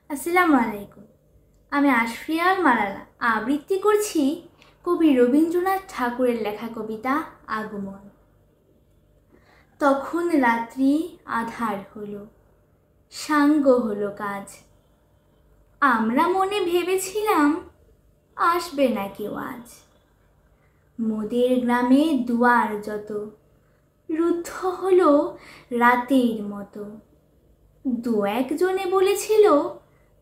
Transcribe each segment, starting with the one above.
আসসালামু আলাইকুম। আমি আশফিয়াল মালালা আবৃত্তি করছি কবি রবীন্দ্রনাথ ঠাকুরের লেখা কবিতা আগমন। তখন রাত্রি আধার হলো, সাঙ্গ হলো কাজ। আমরা মনে ভেবেছিলাম আসবে না কেউ আজ। মোদের গ্রামে দুয়ার যত রুদ্ধ হলো রাতের মতো। দু একজনে বলেছিল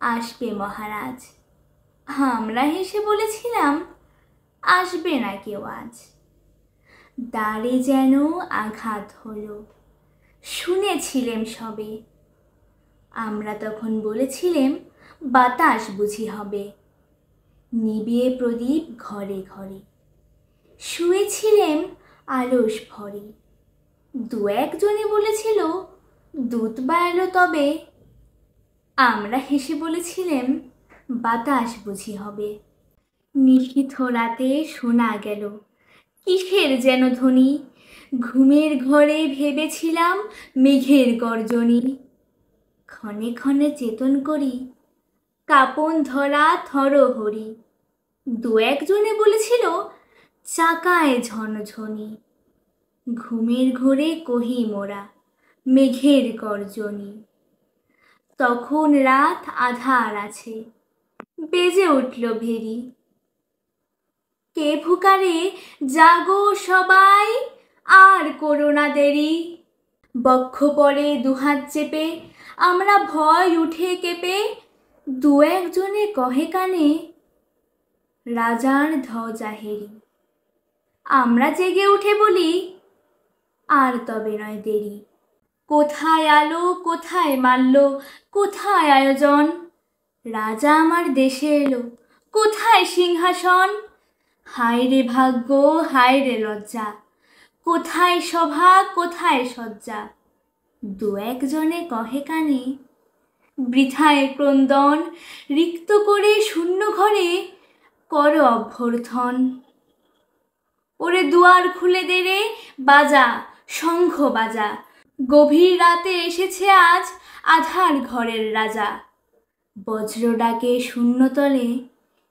আসবে মহারাজ। আমরা হেসে বলেছিলাম আসবে না কেউ আজ। দ্বারে যেন আঘাত হলো, শুনেছিলেম সবে। আমরা তখন বলেছিলেম বাতাস বুঝি হবে। নিবিয়ে প্রদীপ ঘরে ঘরে, শুয়েছিলেম আলস ভরে। দু একজনে বলেছিল দূত বা এলো তবে। আমরা হেসে বলেছিলেম বাতাস বুঝি হবে। নিশীথ রাতে শোনা গেল কিসের যেন ধ্বনি। ঘুমের ঘরে ভেবেছিলাম মেঘের গর্জনী। ক্ষণে ক্ষণে চেতন করি কাপন ধরা থরহরি। দু একজনে বলেছিল চাকায় ঝনঝনি। ঘুমের ঘোরে কহি মোরা মেঘের গর্জনী। তখন রাত আধার আছে, বেজে উঠল ভেরি। কে ফুকারে জাগো সবাই, আর করো না দেরি। বক্ষ পরে দুহাত চেপে আমরা ভয় উঠে কেঁপে। দু একজনে কহে কানে রাজার ধ্বজা হেরি। আমরা জেগে উঠে বলি আর তবে নয় দেরি। কোথায় আলো, কোথায় মাল্য, কোথায় আয়োজন। রাজা আমার দেশে এলো, কোথায় সিংহাসন। হায় রে ভাগ্য, হায় রে লজ্জা, কোথায় সভা, কোথায় সজ্জা। দু একজনে কহে কানে বৃথায় ক্রন্দন। রিক্ত করে শূন্য ঘরে কর অভ্যর্থন। ওরে দুয়ার খুলে দে রে, বাজা শঙ্খ বাজা। গভীর রাতে এসেছে আজ আধার ঘরের রাজা। বজ্র ডাকে শূন্যতলে,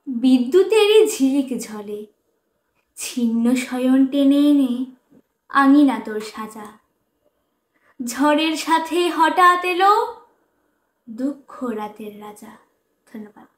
বিদ্যুতেরই ঝিলিক ঝলে। ছিন্ন শয়ন টেনে এনে আঙিনা তোর সাজা। ঝড়ের সাথে হঠাৎ এলো দুঃখ রাতের রাজা। ধন্যবাদ।